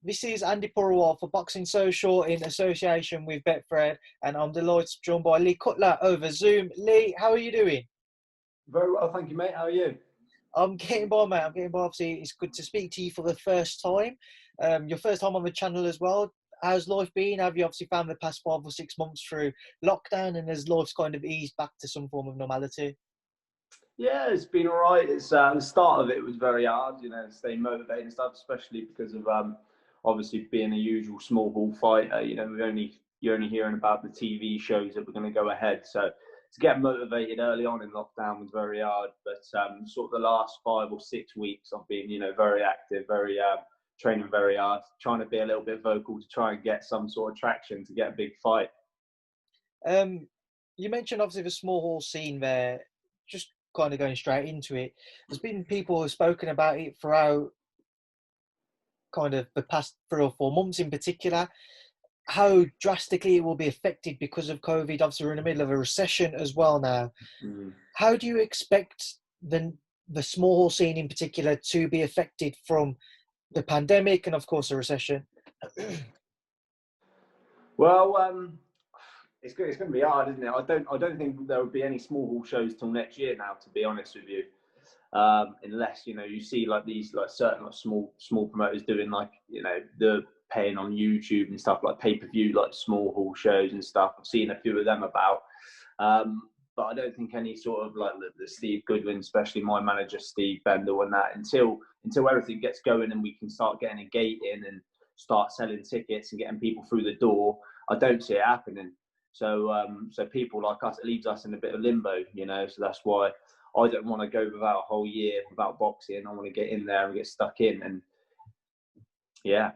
This is Andy Purrawal for Boxing Social in association with Betfred, and I'm delighted to be joined by Lee Cutler over Zoom. Lee, how are you doing? Very well, thank you, mate. How are you? I'm getting by, mate. I'm getting by. Obviously, it's good to speak to you for the first time. Your first time on the channel as well. How's life been? Have you obviously found the past 5 or 6 months through lockdown, and has life's kind of eased back to some form of normality? Yeah, it's been all right. It's the start of it was very hard, staying motivated and stuff, especially because of obviously being a usual small hall fighter. You're only hearing about the TV shows that were going to go ahead. So to get motivated early on in lockdown was very hard. But sort of the last 5 or 6 weeks, I've been very active, very training very hard, trying to be a little bit vocal to try and get some sort of traction to get a big fight. You mentioned obviously the small hall scene there. Just kind of going straight into it. There's been people who've spoken about it throughout kind of the past 3 or 4 months in particular, how drastically it will be affected because of COVID. Obviously, we're in the middle of a recession as well now. How do you expect the small hall scene in particular to be affected from the pandemic and, of course, the recession? Well, it's going to be hard, isn't it? I don't think there will be any small hall shows till next year now, to be honest with you. Unless you see like these certain small promoters doing the paying on YouTube and stuff, like pay-per-view, like small hall shows and stuff. I've seen a few of them about, but I don't think any sort of like the Steve Goodwin, especially my manager Steve Bendel, and that until everything gets going and we can start getting a gate in and start selling tickets and getting people through the door. I don't see it happening. So people like us, it leaves us in a bit of limbo, So that's why I don't want to go without a whole year without boxing. I want to get in there and get stuck in. And yeah.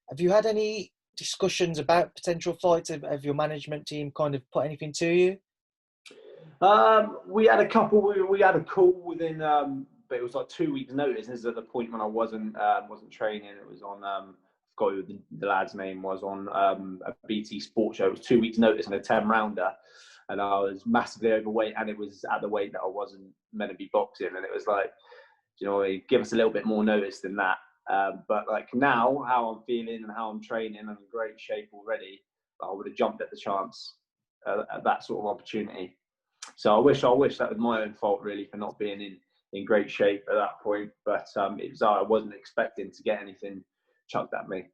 Have you had any discussions about potential fights? Have your management team kind of put anything to you? We had a couple. We had a call within, but it was like 2 weeks' notice. This is at the point when I wasn't training. It was on. I forgot who the lad's name was on a BT Sports show. It was 2 weeks' notice and a 10-rounder. And I was massively overweight, and it was at the weight that I wasn't meant to be boxing. And it was like, give us a little bit more notice than that. But like now, how I'm feeling and how I'm training, I'm in great shape already. But I would have jumped at the chance at that sort of opportunity. So I wish that was my own fault really for not being in great shape at that point. But I wasn't expecting to get anything chucked at me.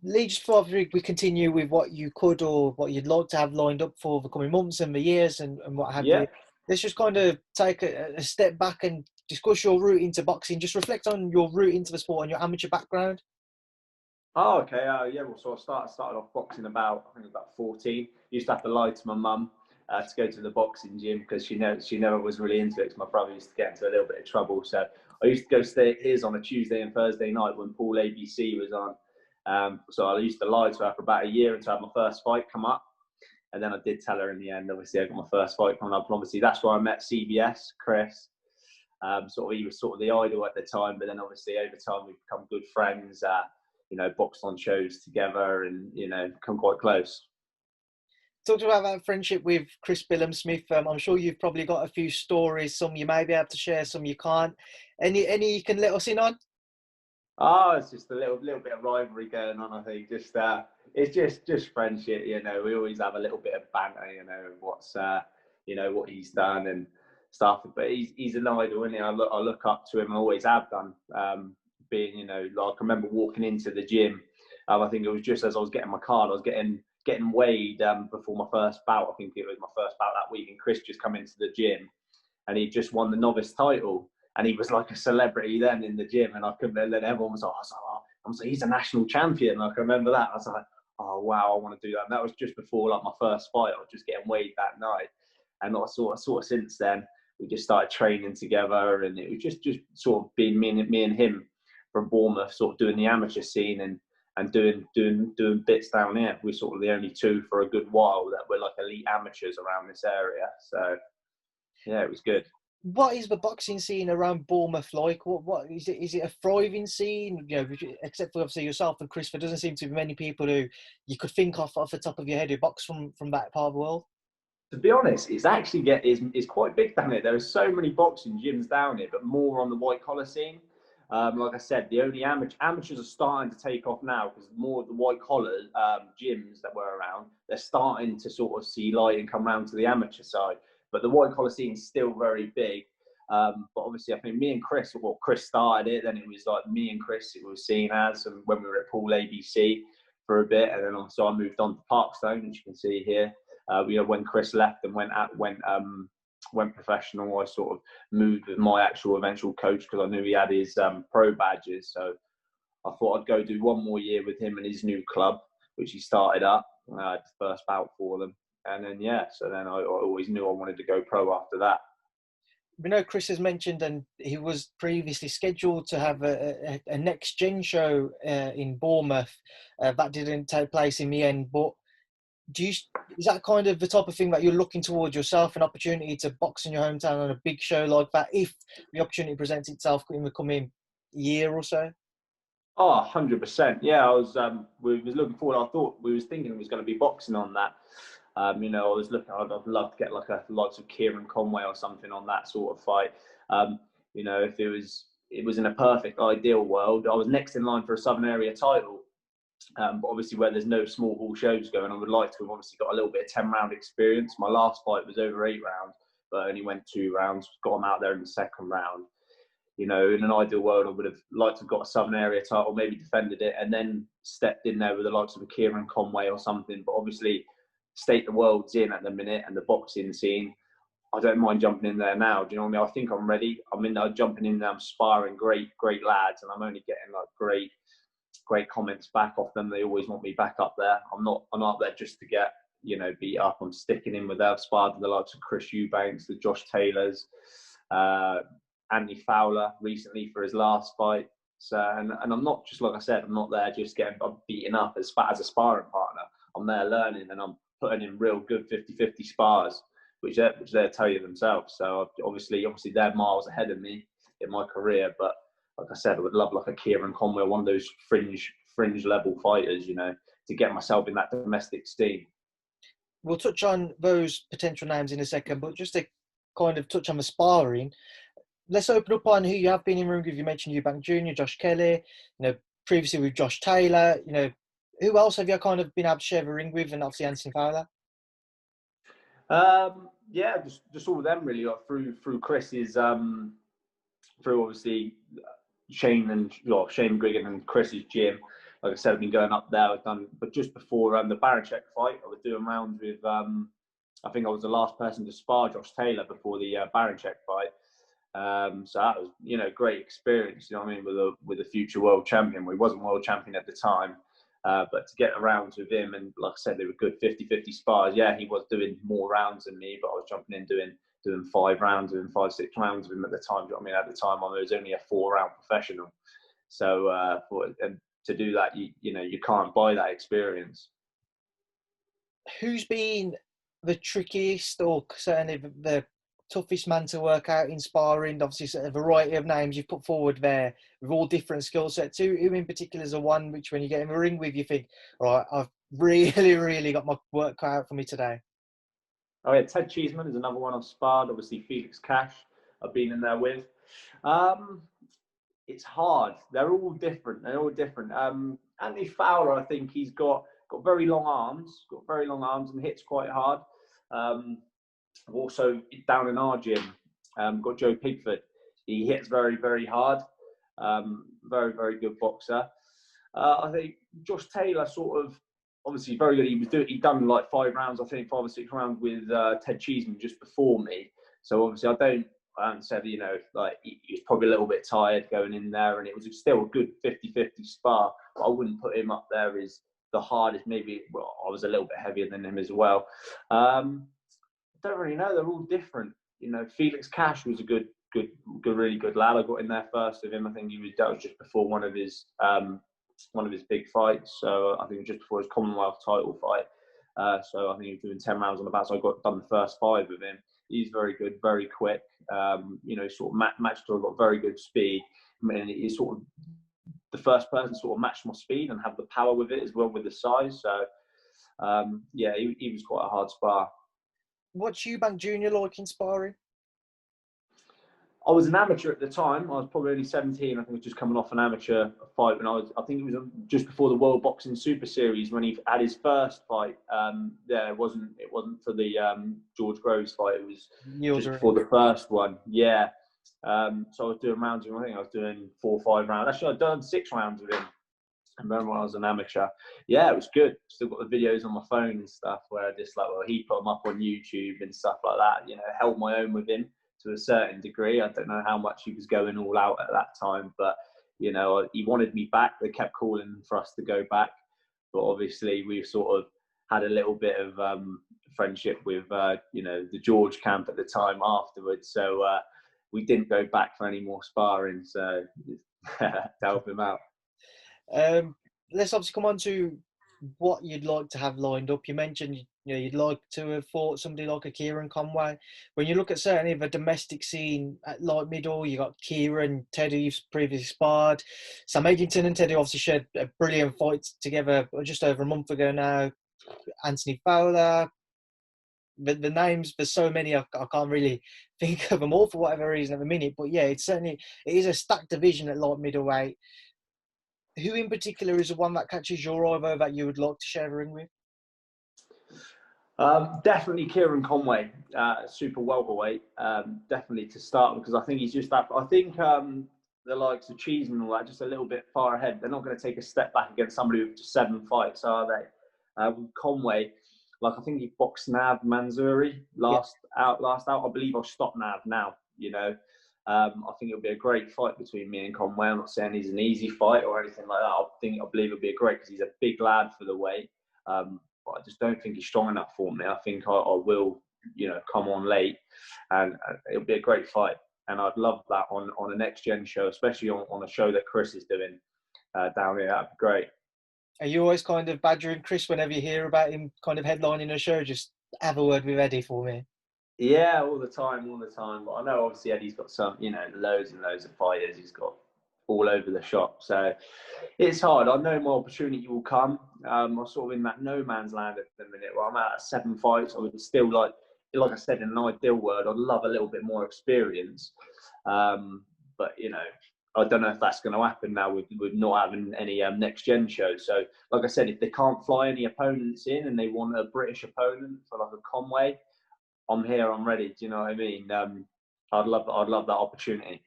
Lee, just before we continue with what you could or what you'd like to have lined up for the coming months and the years and what have you, let's just kind of take a step back and discuss your route into boxing. Just reflect on your route into the sport and your amateur background. Oh, okay. Well, so I started off boxing about 14. Used to have to lie to my mum to go to the boxing gym because she never was really into it. Because my brother used to get into a little bit of trouble. So I used to go stay at his on a Tuesday and Thursday night when Paul ABC was on. So I used to lie to her for about a year until I had my first fight come up. And then I did tell her in the end, obviously, I got my first fight coming up. And obviously, that's where I met CBS, Chris. He was sort of the idol at the time. But then obviously, over time, we've become good friends, boxed on shows together and, become quite close. Talk about that friendship with Chris Billam-Smith. I'm sure you've probably got a few stories. Some you may be able to share, some you can't. Any you can let us in on? Oh, it's just a little bit of rivalry going on. I think it's just friendship. We always have a little bit of banter. What's what he's done and stuff. But he's an idol, isn't he? I look up to him. I always have done. Being like I remember walking into the gym. I think it was just as I was getting my card. I was getting weighed before my first bout. I think it was my first bout that week, and Chris just come into the gym, and he just won the novice title. And he was like a celebrity then in the gym, and I couldn't. And then everyone was like, I was like, he's a national champion. Like I remember that. I was like, oh wow, I want to do that. And that was just before like my first fight. I was just getting weighed that night, and I sort of since then we just started training together, and it was just sort of being me and him from Bournemouth, sort of doing the amateur scene and doing bits down here. We're sort of the only two for a good while that were like elite amateurs around this area. So yeah, it was good. What is the boxing scene around Bournemouth like? What is it? Is it a thriving scene? Except for obviously yourself and Chris, there doesn't seem to be many people who you could think of off the top of your head who box from that part of the world. To be honest, it's actually is quite big down here. There are so many boxing gyms down here, but more on the white collar scene. Like I said, the only amateurs are starting to take off now because more of the white collar gyms that were around, they're starting to sort of see light and come around to the amateur side. But the white collar scene is still very big. But obviously, I think me and Chris, well, Chris started it. Then it was like me and Chris, it was seen as, and when we were at Pool ABC for a bit, and then also I moved on to Parkstone, as you can see here. When Chris left and went professional, I sort of moved with my actual eventual coach because I knew he had his pro badges. So I thought I'd go do one more year with him in his new club, which he started up. I had the first bout for them. And then, so then I always knew I wanted to go pro after that. We know Chris has mentioned, and he was previously scheduled to have a next gen show in Bournemouth. That didn't take place in the end, but is that kind of the type of thing that you're looking towards yourself, an opportunity to box in your hometown on a big show like that, if the opportunity presents itself in the coming year or so? Oh, 100%. Yeah, we was looking forward. We was thinking it was going to be boxing on that. I was looking, I'd love to get like lots of Kieran Conway or something on that sort of fight. If it was in a perfect ideal world, I was next in line for a Southern Area title. But obviously where there's no small hall shows going, I would like to have obviously got a little bit of 10-round experience. My last fight was over 8 rounds, but I only went 2 rounds, got them out there in the second round. In an ideal world, I would have liked to have got a Southern Area title, maybe defended it, and then stepped in there with the likes of a Kieran Conway or something. But obviously, state the world's in at the minute and the boxing scene, I don't mind jumping in there now. Do you know what I mean? I think I'm ready. I'm jumping in there, I'm sparring great lads, and I'm only getting like great comments back off them. They always want me back up there. I'm not up there just to get, beat up. I'm sticking in with them. I've sparred with the likes of Chris Eubanks, the Josh Taylors, Andy Fowler recently for his last fight. So, and I'm not just, like I said, I'm not there just getting beaten up as a sparring partner. I'm there learning, and I'm putting in real good 50-50 spars, which they'll tell you themselves. So obviously they're miles ahead of me in my career. But like I said, I would love like a Kieran Conway, one of those fringe level fighters, to get myself in that domestic scene. We'll touch on those potential names in a second, but just to kind of touch on the sparring, let's open up on who you have been in ring with. You mentioned Eubank Jr., Josh Kelly, previously with Josh Taylor. Who else have you kind of been able to share the ring with, and obviously Anthony Fowler? Just all of them really, like through Chris's, through obviously Shane Griggin and Chris's gym. Like I said, I've been going up there. But just before the Baranchek fight, I was doing rounds with. I think I was the last person to spar Josh Taylor before the Baranchek fight. So that was, great experience. You know what I mean, with a future world champion. Well, he wasn't world champion at the time, but to get around with him, and like I said, they were good 50-50 spars. Yeah, he was doing more rounds than me, but I was jumping in doing 5 rounds, doing 5-6 rounds with him at the time. You know what I mean? At the time, I was only a 4-round professional. So and to do that, you can't buy that experience. Who's been the trickiest, or certainly the toughest man to work out in sparring? Obviously, a variety of names you've put forward there with all different skill sets. Who in particular is the one which, when you get in the ring with, you think, right, I've really got my work cut out for me today? Oh yeah, Ted Cheeseman is another one I've sparred. Obviously, Felix Cash I've been in there with. It's hard. They're all different. Anthony Fowler, I think he's got very long arms. And hits quite hard. Also down in our gym, got Joe Pigford. He hits very, very hard. Very, very good boxer. I think Josh Taylor sort of, obviously very good. He'd done like 5 rounds, I think 5 or 6 rounds with Ted Cheeseman just before me. So obviously I haven't said, he was probably a little bit tired going in there, and it was still a good 50-50 spar. But I wouldn't put him up there as the hardest. Maybe, well, I was a little bit heavier than him as well. I don't really know. They're all different. Felix Cash was a really good lad. I got in there first with him. I think that was just before one of his big fights. So I think it was just before his Commonwealth title fight. So I think he was doing 10 rounds on the bat. So I done the first 5 with him. He's very good, very quick. Sort of matched. Got very good speed. I mean, he's sort of the first person to sort of match my speed and have the power with it as well, with the size. So he was quite a hard spar. What's Eubank Jr. like in sparring? I was an amateur at the time. I was probably only 17. I think I was just coming off an amateur fight when I think it was just before the World Boxing Super Series when he had his first fight. It wasn't for the George Groves fight. It was just before the first one. Yeah. So I was doing rounds with him. I think I was doing 4 or 5 rounds. Actually, I'd done 6 rounds with him. I remember when I was an amateur. Yeah, it was good. Still got the videos on my phone and stuff where I just he put them up on YouTube and stuff like that. Held my own with him to a certain degree. I don't know how much he was going all out at that time, but he wanted me back. They kept calling for us to go back, but obviously we've sort of had a little bit of friendship with the George camp at the time afterwards. So we didn't go back for any more sparring. So to help him out. Let's obviously come on to what you'd like to have lined up. You mentioned you'd like to have fought somebody like a Kieran Conway. When you look at certainly the domestic scene at light middle, you got Kieran, Teddy, you've previously sparred. Sam Eggington and Teddy obviously shared a brilliant fight together just over a month ago now. Anthony Fowler. The names, there's so many, I can't really think of them all for whatever reason at the minute. But yeah, it is a stacked division at light middleweight. Who in particular is the one that catches your eye that you would like to share a ring with? Definitely Kieran Conway, super welterweight. Definitely to start, because I think he's just that. I think the likes of Cheeseman and all that just a little bit far ahead. They're not going to take a step back against somebody with just 7 fights, are they? With Conway, I think he boxed Nav Mansouri last out. I believe I'll stop Nav now. I think it'll be a great fight between me and Conway. I'm not saying he's an easy fight or anything like that. I believe it'll be a great, because he's a big lad for the weight. But I just don't think he's strong enough for me. I think I will, come on late, and it'll be a great fight. And I'd love that on a next gen show, especially on a show that Chris is doing down here. That'd be great. Are you always kind of badgering Chris whenever you hear about him kind of headlining a show? Just have a word with Eddie for me. Yeah, all the time. But I know obviously Eddie's got some, loads and loads of fighters. He's got all over the shop. So it's hard. I know my opportunity will come. I'm sort of in that no man's land at the minute where I'm at 7 fights. I would still like I said, in an ideal world, I'd love a little bit more experience. But, I don't know if that's going to happen now with not having any next gen shows. So, like I said, if they can't fly any opponents in and they want a British opponent for like a Conway, I'm here, I'm ready. Do you know what I mean? I'd love that opportunity.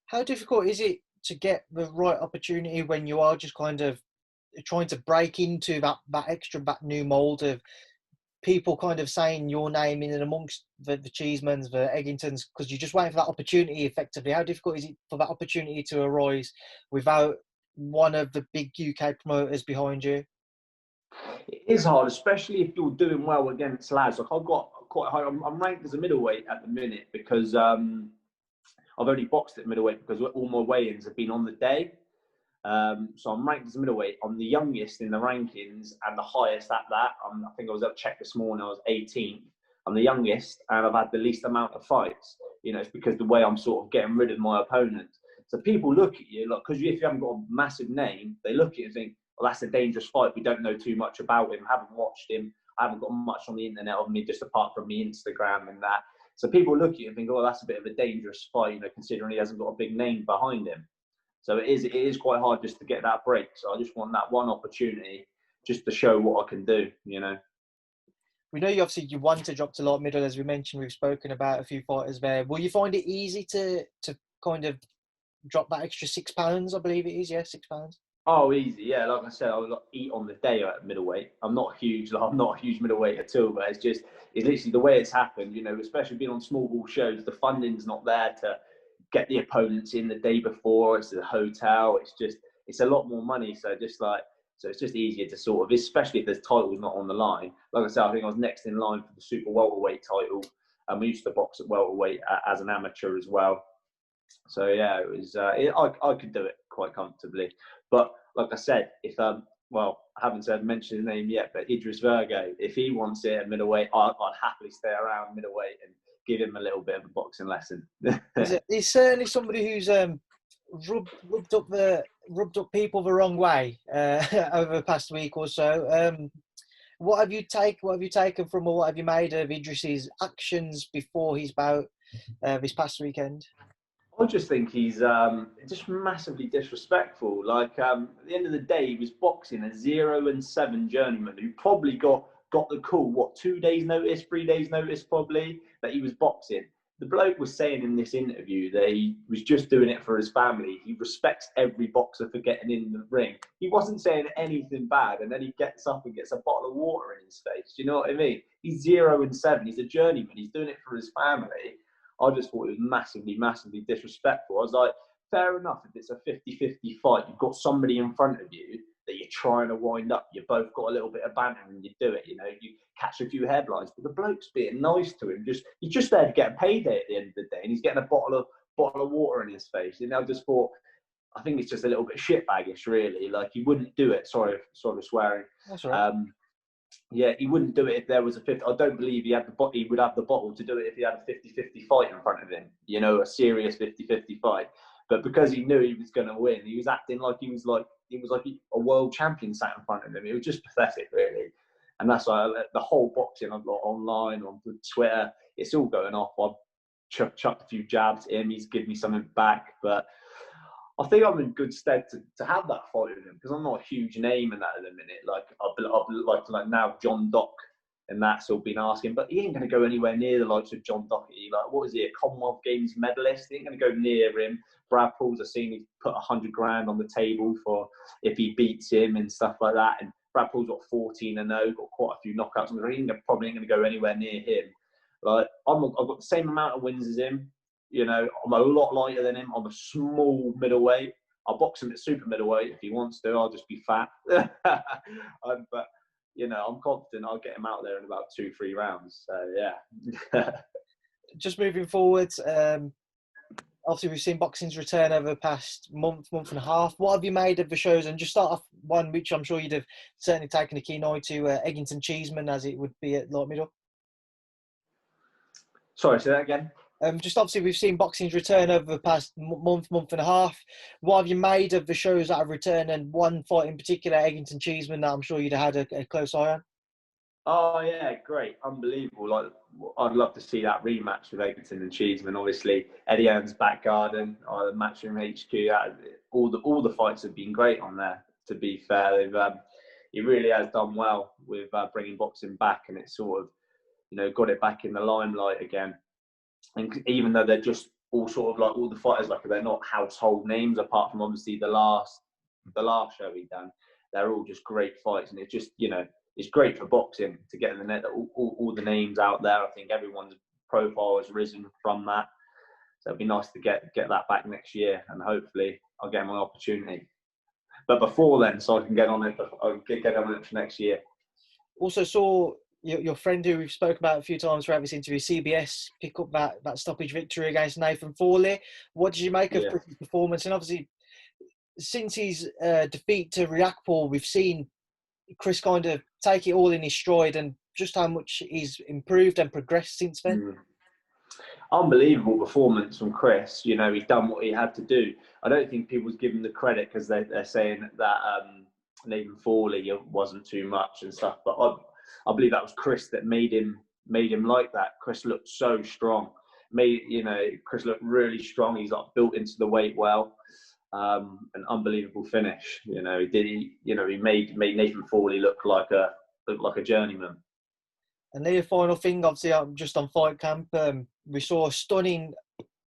How difficult is it to get the right opportunity when you are just kind of trying to break into that new mold of people kind of saying your name in and amongst the Cheesemans, the Eggingtons, because you're just waiting for that opportunity effectively? How difficult is it for that opportunity to arise without one of the big UK promoters behind you? It is hard, especially if you're doing well against lads. Like I've got quite high. I'm ranked as a middleweight at the minute because I've only boxed at middleweight because all my weigh-ins have been on the day. So I'm ranked as a middleweight. I'm the youngest in the rankings and the highest at that. I think I was up check this morning. I was 18th. I'm the youngest, and I've had the least amount of fights. It's because the way I'm sort of getting rid of my opponents. So people look at you, like, because if you haven't got a massive name, they look at you and think, well, that's a dangerous fight. We don't know too much about him. Haven't watched him. I haven't got much on the internet of me, just apart from me Instagram and that. So people look at you and think, oh, that's a bit of a dangerous fight, considering he hasn't got a big name behind him. So it is quite hard just to get that break. So I just want that one opportunity just to show what I can do, We know you want to drop to light middle, as we mentioned. We've spoken about a few fighters there. Will you find it easy to kind of drop that extra £6? I believe it is, yeah, £6. Oh, easy, yeah. Like I said, I would eat on the day at middleweight. I'm not a huge middleweight at all, but it's literally the way it's happened. Especially being on small ball shows, the funding's not there to get the opponents in the day before. It's the hotel. It's a lot more money. So it's just easier to sort of, especially if there's titles not on the line. Like I said, I think I was next in line for the super welterweight title, and we used to box at welterweight as an amateur as well. So yeah, it was. I could do it quite comfortably. But like I said, if I haven't mentioned his name yet, but Idris Virgo, if he wants it at middleweight, I'd happily stay around middleweight and give him a little bit of a boxing lesson. He's certainly somebody who's rubbed up people the wrong way over the past week or so. What have you taken from, or what have you made of Idris's actions before his bout this past weekend? I just think he's just massively disrespectful. Like at the end of the day, he was boxing a 0-7 journeyman who probably got the call. What, 2 days notice, 3 days notice, probably, that he was boxing. The bloke was saying in this interview that he was just doing it for his family. He respects every boxer for getting in the ring. He wasn't saying anything bad, and then he gets up and gets a bottle of water in his face. Do you know what I mean? He's 0-7. He's a journeyman. He's doing it for his family. I just thought it was massively, massively disrespectful. I was like, fair enough, if it's a 50-50 fight, you've got somebody in front of you that you're trying to wind up. You both got a little bit of banter and you do it, you know, you catch a few headlines. But the bloke's being nice to him. He's just there to get a payday at the end of the day, and he's getting a bottle of water in his face. And I just thought, I think it's just a little bit shitbaggish, really. Like, he wouldn't do it. Sorry for swearing. That's right. Yeah, he wouldn't do it if there was a 50. I don't believe he would have the bottle to do it if he had a 50-50 fight in front of him. You know, a serious 50-50 fight. But because he knew he was going to win, he was acting like he was like a world champion sat in front of him. It was just pathetic, really. And that's why the whole boxing, I've got online, on Twitter, it's all going off. I've chucked a few jabs at him. He's given me something back, but I think I'm in good stead to have that fight with him, because I'm not a huge name in that at the minute. Like, I've like now John Dock and that's all been asking, but he ain't going to go anywhere near the likes of John Doherty. Like, what is he, a Commonwealth Games medalist? He ain't going to go near him. Brad Pauls, I've seen he's put 100 grand on the table for if he beats him and stuff like that. And Brad Pauls got 14-0, got quite a few knockouts. He probably ain't going to go anywhere near him. Like, I've got the same amount of wins as him. You know, I'm a lot lighter than him. I'm a small middleweight. I'll box him at super middleweight if he wants to. I'll just be fat. But, you know, I'm confident I'll get him out there in about 2-3 rounds. So, yeah. Just moving forward, obviously we've seen boxing's return over the past month and a half. What have you made of the shows? And just start off one which I'm sure you'd have certainly taken a keen eye to, Eggington Cheeseman, as it would be at light middle. Sorry, say that again. Just obviously we've seen boxing's return over the past month and a half. What have you made of the shows that have returned, and one fight in particular, Eggington Cheeseman, that I'm sure you'd have had a close eye on? Oh yeah, great, unbelievable! Like, I'd love to see that rematch with Eggington and Cheeseman. Obviously, Eddie Hearn's back garden, the Matchroom HQ. All the fights have been great on there. To be fair, he really has done well with bringing boxing back, and it's sort of, you know, got it back in the limelight again. And even though they're just all sort of like, all the fighters, like, they're not household names apart from obviously the last show he done, they're all just great fights. And it's just, you know, it's great for boxing to get in the net, all the names out there. I think everyone's profile has risen from that. So it'd be nice to get that back next year, and hopefully I'll get my opportunity. But before then, so I can get on it for next year. Also saw your friend who we've spoken about a few times throughout this interview, CBS, pick up that stoppage victory against Nathan Forley. What did you make of Chris's performance? And obviously, since his defeat to Riakporhe, we've seen Chris kind of take it all in his stride, and just how much he's improved and progressed since then. Unbelievable performance from Chris. You know, he's done what he had to do. I don't think people's given the credit, because they're saying that Nathan Forley wasn't too much and stuff, but I believe that was Chris that made him like that. Chris looked so strong. Chris looked really strong. He's like built into the weight well. An unbelievable finish. You know, he made Nathan Forley look like a journeyman. And then the final thing, obviously, just on Fight Camp, we saw a stunning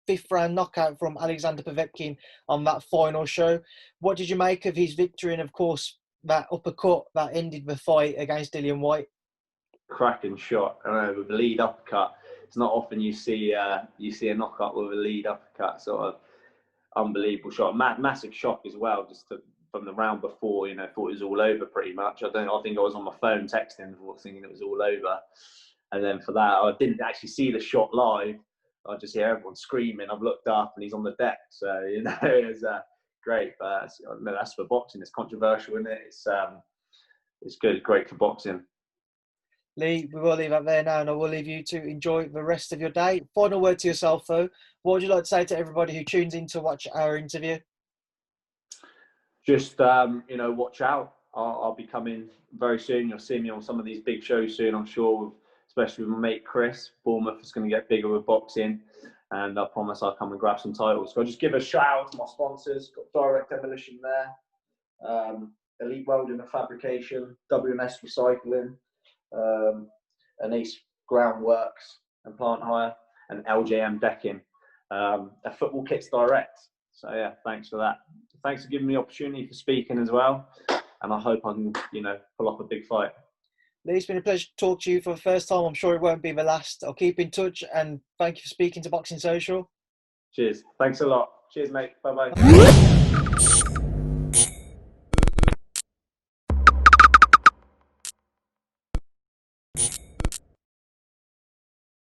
5th round knockout from Alexander Povetkin on that final show. What did you make of his victory, and of course that uppercut that ended the fight against Dillian Whyte? Cracking shot. I know, with a lead uppercut. It's not often you see a knockout with a lead uppercut. Sort of unbelievable shot. Massive shock as well. From the round before, you know, thought it was all over pretty much. I think I was on my phone texting, thinking it was all over. And then for that, I didn't actually see the shot live. I just hear everyone screaming. I've looked up and he's on the deck. So, you know, it was great. But that's for boxing. It's controversial, isn't it? It's good, great for boxing. Lee, we will leave that there now, and I will leave you to enjoy the rest of your day. Final word to yourself, though. What would you like to say to everybody who tunes in to watch our interview? Just, watch out. I'll be coming very soon. You'll see me on some of these big shows soon, I'm sure, especially with my mate Chris. Bournemouth is going to get bigger with boxing. and I promise I'll come and grab some titles. So I'll just give a shout out to my sponsors. Got Direct Demolition there, Elite Welding and Fabrication, WNS Recycling, Anise Groundworks and Plant Hire, and LJM Decking. Football Kits Direct. So yeah, thanks for that. Thanks for giving me the opportunity for speaking as well, and I hope I can, pull off a big fight. Lee, it's been a pleasure to talk to you for the first time. I'm sure it won't be the last. I'll keep in touch, and thank you for speaking to Boxing Social. Cheers. Thanks a lot. Cheers, mate. Bye-bye.